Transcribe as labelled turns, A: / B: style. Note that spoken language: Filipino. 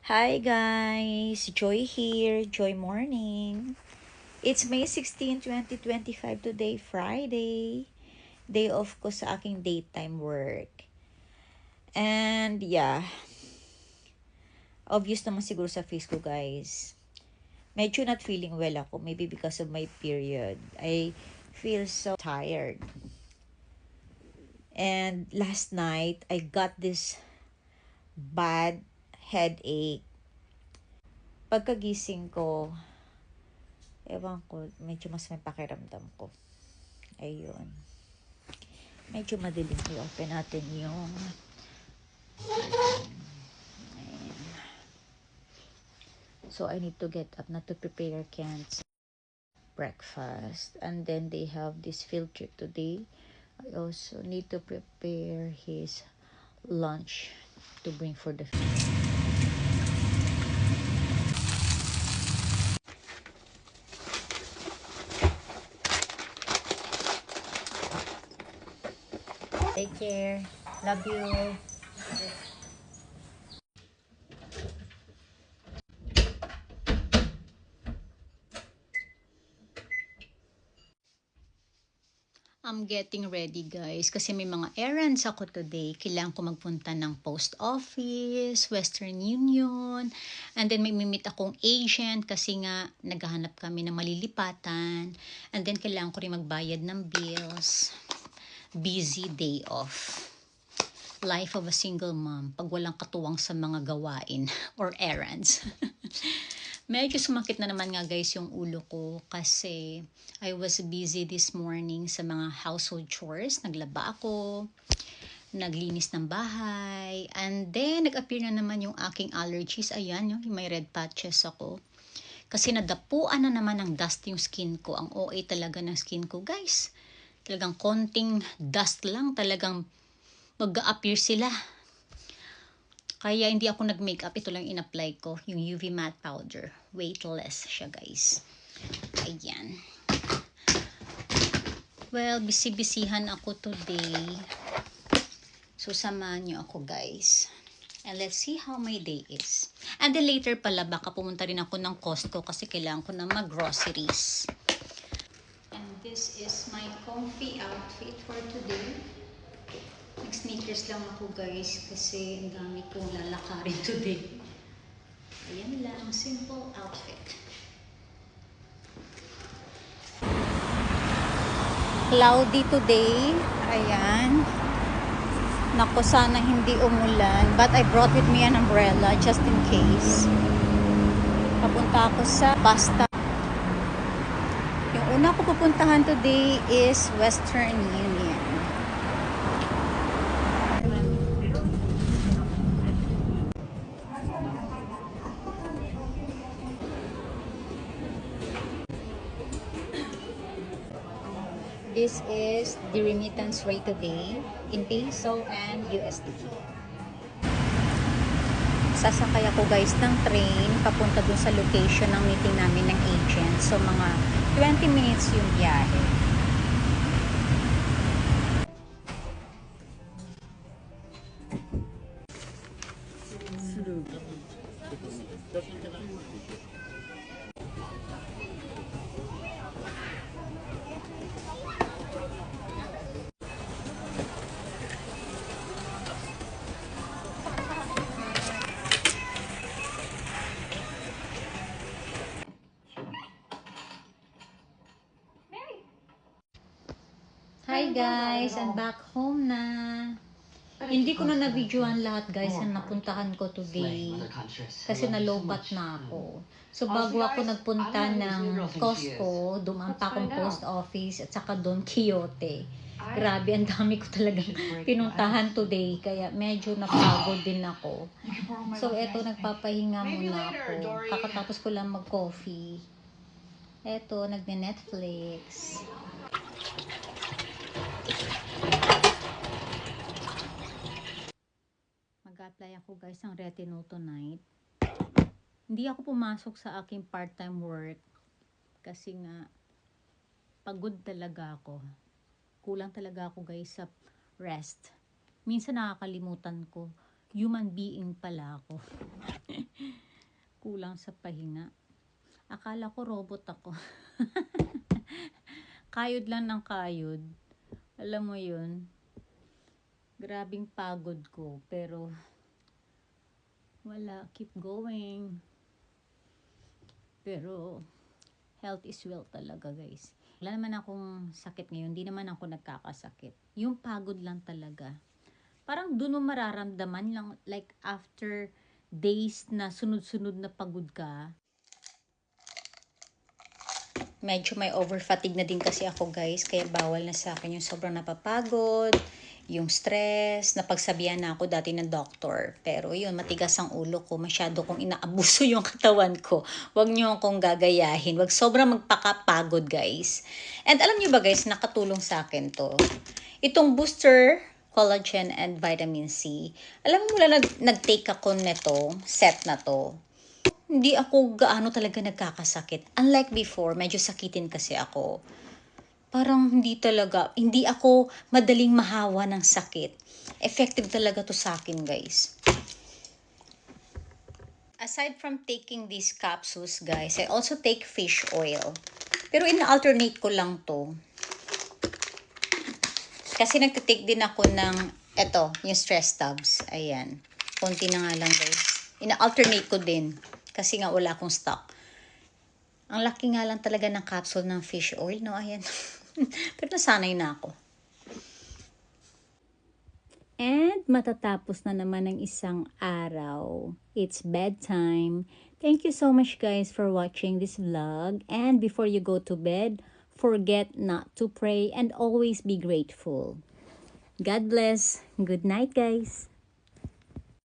A: Hi guys! Joy here. Joy morning. It's May 16, 2025 today, Friday. Day off ko sa aking daytime work. And yeah, obvious naman siguro sa face ko guys. Medyo not feeling well ako. Maybe because of my period. I feel so tired. And last night, I got this bad headache. Pagkagising ko, ewan ko, medyo mas may pakiramdam ko. Ayun. Medyo madilim. I-open natin yung ayan. So, I need to get up na to prepare Kent's breakfast. And then, they have this field trip today. I also need to prepare his lunch to bring for the field. Take care. Love you. I'm getting ready guys kasi may mga errands ako today. Kailangan ko magpunta ng post office, Western Union, and then may meet akong agent kasi nga naghahanap kami ng malilipatan, and then kailangan ko rin magbayad ng bills. Busy day off. Life of a single mom pag walang katuwang sa mga gawain or errands. Medyo sumakit na naman nga guys yung ulo ko kasi I was busy this morning sa mga household chores. Naglaba ako, naglinis ng bahay, and then nag-appear na naman yung aking allergies. Ayan, yung may red patches ako. Kasi nadapuan na naman ng dust yung skin ko. Ang OA talaga ng skin ko guys. Talagang konting dust lang, talagang mag-appear sila. Kaya hindi ako nag-makeup. Ito lang in-apply ko. Yung UV matte powder. Weightless siya guys. Ayan. Well, busy-busyhan ako today. So, samahan nyo ako guys. And let's see how my day is. And then later pala, baka pumunta rin ako ng Costco kasi kailangan ko na mag-groceries. And this is my comfy outfit for today. Nag-sneakers lang ako guys kasi ang dami kong lalakarin today. Ayan lang, simple outfit. Cloudy today. Ayan. Naku, sana hindi umulan. But I brought with me an umbrella just in case. Papunta ako sa bus stop. Yung una ko pupuntahan today is Western Union. This is the remittance rate today in peso and USD. Sasakay ako guys ng train papunta dun sa location ng meeting namin ng agent. So mga 20 minutes yung biyahe. Hi guys, I'm back home na. Hindi ko na na-videoan lahat guys na napuntahan ko today kasi nalobat na ako. So bago ako nagpunta ng Costco, dumaan pa akong post office at saka doon Quixote. Grabe, ang dami ko talagang pinuntahan today kaya medyo napagod din ako. So eto, nagpapahinga muna ako. Kakatapos ko lang mag-coffee. Eto, nagne-Netflix. Mag-apply ako guys ng Retinol tonight. Hindi ako pumasok sa aking part-time work kasi nga pagod talaga ako. Kulang talaga ako guys sa rest. Minsan nakakalimutan ko human being pala ako. Kulang sa pahinga. Akala ko robot ako. Kayod lang ng kayod. Alam mo yun, grabing pagod ko. Pero, wala, keep going. Pero, health is wealth talaga guys. Wala naman akong sakit ngayon, di naman ako nagkakasakit. Yung pagod lang talaga. Parang doon mo mararamdaman lang, like after days na sunod-sunod na pagod ka. Medyo may overfatigue na din kasi ako guys, kaya bawal na sa akin yung sobrang napapagod, yung stress, napagsabihan na ako dati ng doktor. Pero yun, matigas ang ulo ko, masyado kong inaabuso yung katawan ko. Huwag niyo akong gagayahin, huwag sobrang magpakapagod guys. And alam niyo ba guys, nakatulong sa akin to. Itong booster, collagen and vitamin C. Alam mo mula nag-take ako nito, set na to. Hindi ako gaano talaga nagkakasakit. Unlike before, medyo sakitin kasi ako. Parang hindi ako madaling mahawa ng sakit. Effective talaga to sa akin, guys. Aside from taking these capsules, guys, I also take fish oil. Pero ina-alternate ko lang to. Kasi nagtitake din ako ng, yung stress tabs. Ayan. Konti na nga lang, guys. Ina-alternate ko din. Kasi nga wala akong stock. Ang laki nga lang talaga ng capsule ng fish oil, no? Ayan. Pero nasanay na ako. And matatapos na naman ng isang araw. It's bedtime. Thank you so much guys for watching this vlog. And before you go to bed, forget not to pray and always be grateful. God bless. Good night guys.